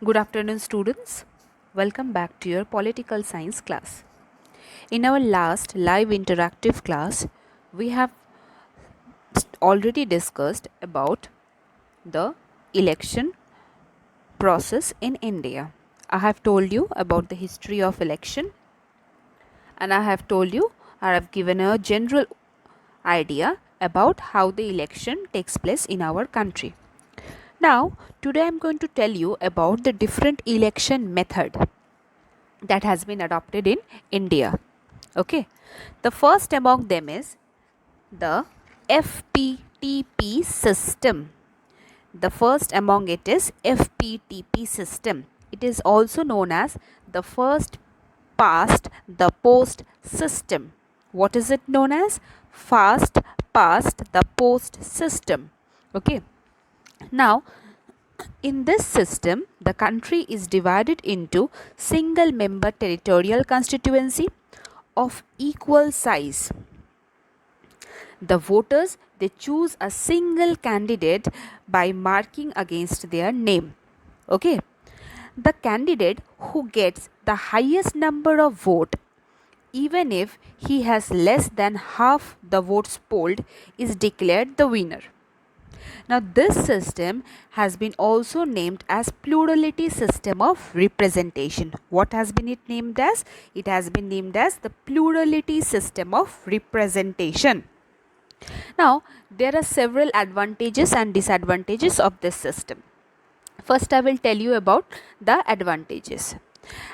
Good afternoon, students. Welcome back to your political science class. In our last live interactive class, we have already discussed about the election process in India. I have told you about the history of election, and I have given a general idea about how the election takes place in our country. Now, today I am going to tell you about the different election method that has been adopted in India. Okay, the first among them is the FPTP system. The first among it is FPTP system. It is also known as the first past the post system. What is it known as? Fast past the post system. Okay. Now, in this system, the country is divided into single member territorial constituency of equal size. The voters, they choose a single candidate by marking against their name. Okay. The candidate who gets the highest number of vote, even if he has less than half the votes polled, is declared the winner. Now, this system has been also named as plurality system of representation. What has been it named as? It has been named as the plurality system of representation. Now, there are several advantages and disadvantages of this system. First, I will tell you about the advantages.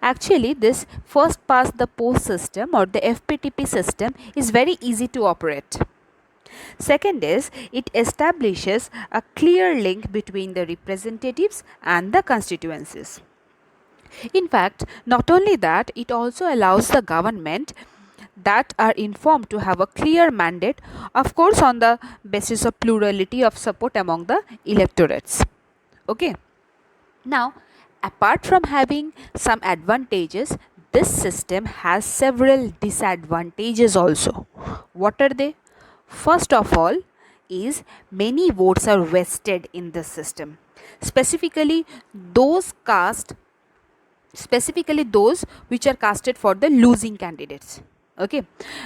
Actually, this first past the post system or the FPTP system is very easy to operate. Second is, it establishes a clear link between the representatives and the constituencies. In fact, not only that, it also allows the government that are informed to have a clear mandate, of course, on the basis of plurality of support among the electorates. Okay. Now, apart from having some advantages, this system has several disadvantages also. What are they? First of all, is many votes are wasted in this system. Specifically those which are casted for the losing candidates. Okay.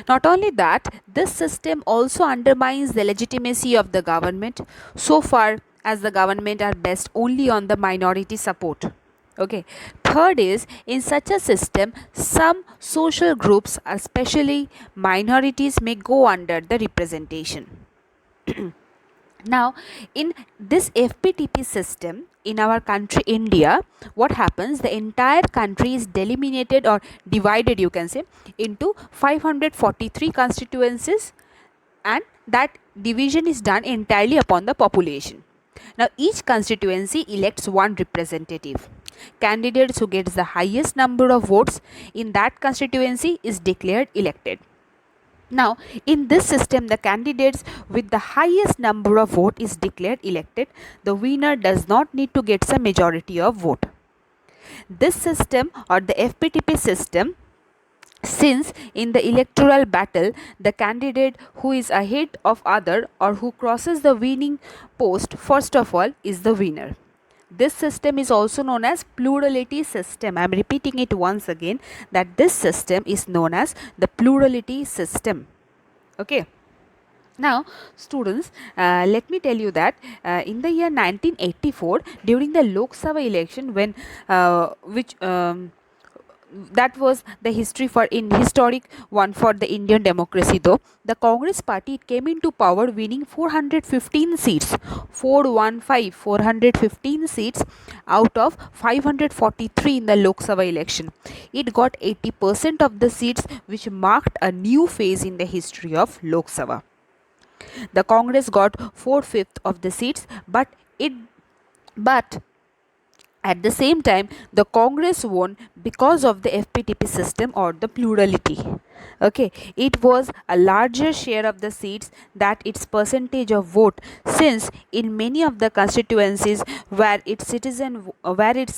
Not only that, this system also undermines the legitimacy of the government so far as the government are based only on the minority support. Okay. Third is, in such a system, some social groups, especially minorities, may go under the representation. Now, in this FPTP system in our country India, what happens? The entire country is delimited or divided, you can say, into 543 constituencies, and that division is done entirely upon the population. Now, each constituency elects one representative. Candidates who gets the highest number of votes in that constituency is declared elected. Now, in this system, the candidates with the highest number of vote is declared elected. The winner does not need to get a majority of vote. This system or the FPTP system, since in the electoral battle the candidate who is ahead of other or who crosses the winning post first of all is the winner. This system is also known as plurality system. I am repeating it once again, that this system is known as the plurality system. Okay. Now, students, let me tell you that in the year 1984, during the Lok Sabha election, when that was the historic one for the Indian democracy, though the Congress party came into power winning 415 seats, 415 seats out of 543 in the Lok Sabha election. It got 80% of the seats, which marked a new phase in the history of Lok Sabha. The Congress got 4/5 of the seats, but at the same time, the Congress won because of the FPTP system or the plurality. Okay, it was a larger share of the seats that its percentage of vote, since in many of the constituencies where its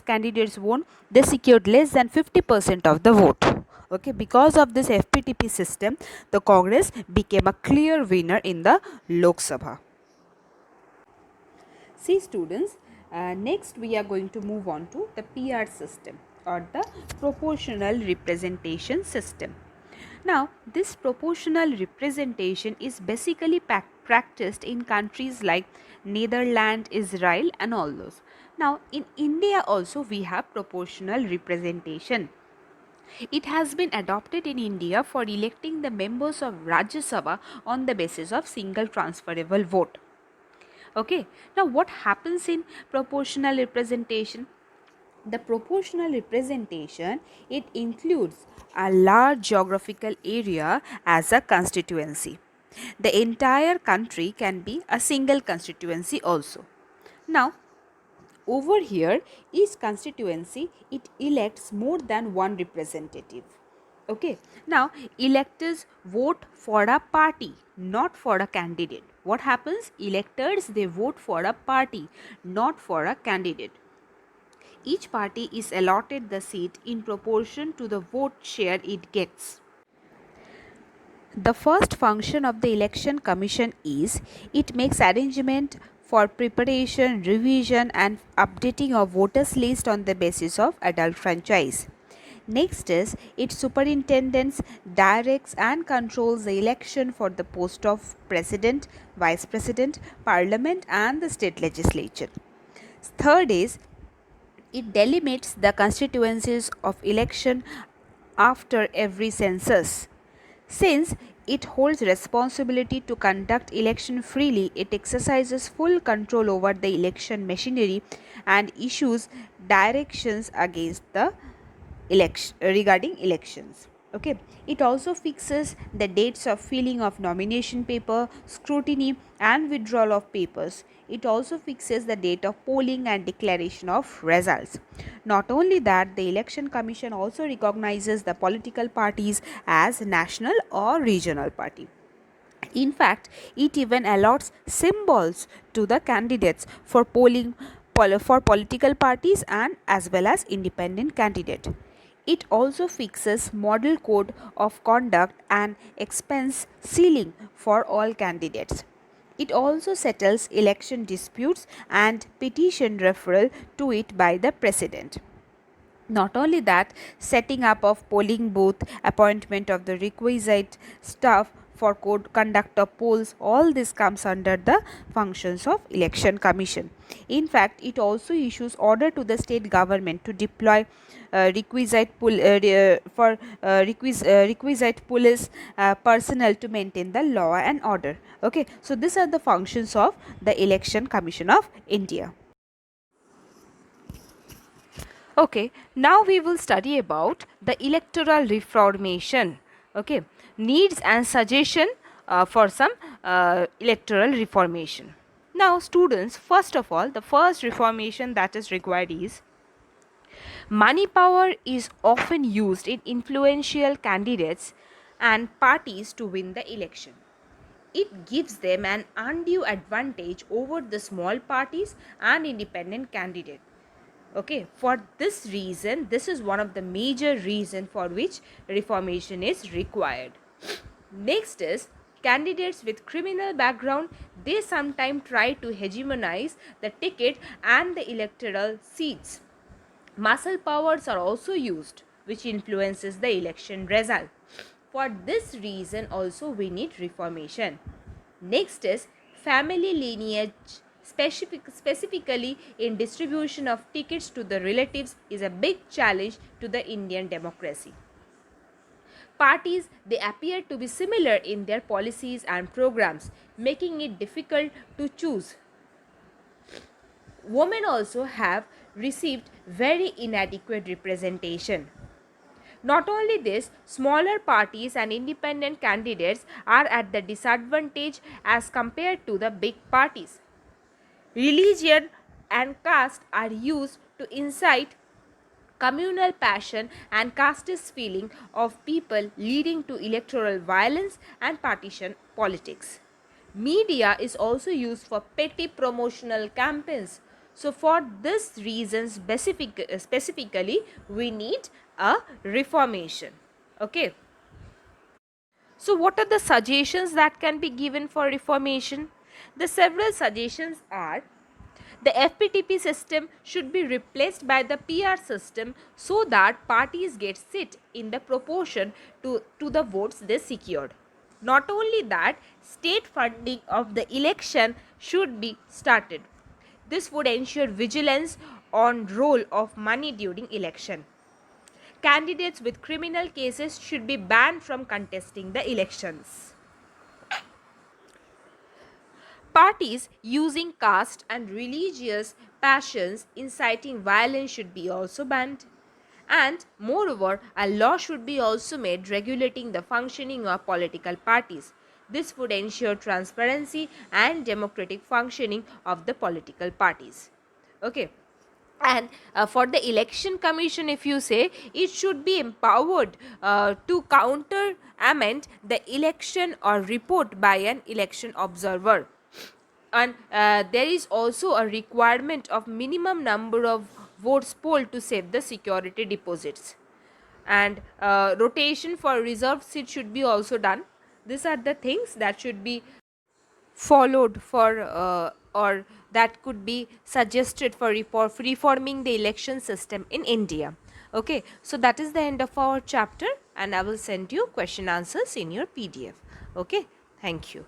candidates won, they secured less than 50% of the vote. Okay, because of this FPTP system, the Congress became a clear winner in the Lok Sabha. See, students, Next, we are going to move on to the PR system, or the proportional representation system. Now, this proportional representation is basically practiced in countries like Netherlands, Israel, and all those. Now, in India also we have proportional representation. It has been adopted in India for electing the members of Rajya Sabha on the basis of single transferable vote. Okay, now what happens in proportional representation? The proportional representation, it includes a large geographical area as a constituency. The entire country can be a single constituency also. Now, over here, each constituency, it elects more than one representative. Okay, now electors vote for a party, not for a candidate. What happens? Electors, they vote for a party, not for a candidate. Each party is allotted the seat in proportion to the vote share it gets. The first function of the election commission is it makes arrangement for preparation, revision and updating of voters list on the basis of adult franchise. Next is it superintends, directs and controls the election for the post of president, vice president, parliament and the state legislature. Third is it delimits the constituencies of election after every census. Since it holds responsibility to conduct election freely, it exercises full control over the election machinery and issues directions against the election regarding elections. Okay, it also fixes the dates of filling of nomination paper, scrutiny and withdrawal of papers. It also fixes the date of polling and declaration of results. Not only that, the election commission also recognizes the political parties as national or regional party. In fact, it even allots symbols to the candidates for polling for political parties and as well as independent candidate. It also fixes model code of conduct and expense ceiling for all candidates. It also settles election disputes and petition referral to it by the president. Not only that, setting up of polling booth, appointment of the requisite staff for conduct of polls, all this comes under the functions of election commission. In fact, it also issues order to the state government to deploy requisite police personnel to maintain the law and order. Okay, so these are the functions of the election commission of India. Okay, now we will study about the electoral reformation. Okay, needs and suggestion for some electoral reformation. Now, students, first of all, the first reformation that is required is money power is often used in influential candidates and parties to win the election. It gives them an undue advantage over the small parties and independent candidates. Okay, for this reason, this is one of the major reason for which reformation is required. Next is candidates with criminal background, they sometimes try to hegemonize the ticket and the electoral seats. Muscle powers are also used, which influences the election result. For this reason also we need reformation. Next is family lineage, specifically in distribution of tickets to the relatives, is a big challenge to the Indian democracy. Parties, they appear to be similar in their policies and programs, making it difficult to choose. Women also have received very inadequate representation. Not only this, smaller parties and independent candidates are at the disadvantage as compared to the big parties. Religion and caste are used to incite communal passion and casteist feeling of people, leading to electoral violence and partisan politics. Media is also used for petty promotional campaigns. So for this reason specifically we need a reformation. Okay. So what are the suggestions that can be given for reformation? The several suggestions are: The FPTP system should be replaced by the PR system so that parties get seat in the proportion to the votes they secured. Not only that, state funding of the election should be started. This would ensure vigilance on role of money during election. Candidates with criminal cases should be banned from contesting the elections. Parties using caste and religious passions inciting violence should be also banned. And moreover, a law should be also made regulating the functioning of political parties. This would ensure transparency and democratic functioning of the political parties. Okay. And for the election commission, if you say, it should be empowered to counter amend the election or report by an election observer. And there is also a requirement of minimum number of votes polled to save the security deposits. And rotation for reserved seat should be also done. These are the things that should be followed for or that could be suggested for reforming the election system in India. Okay, so that is the end of our chapter, and I will send you question answers in your PDF. Okay, thank you.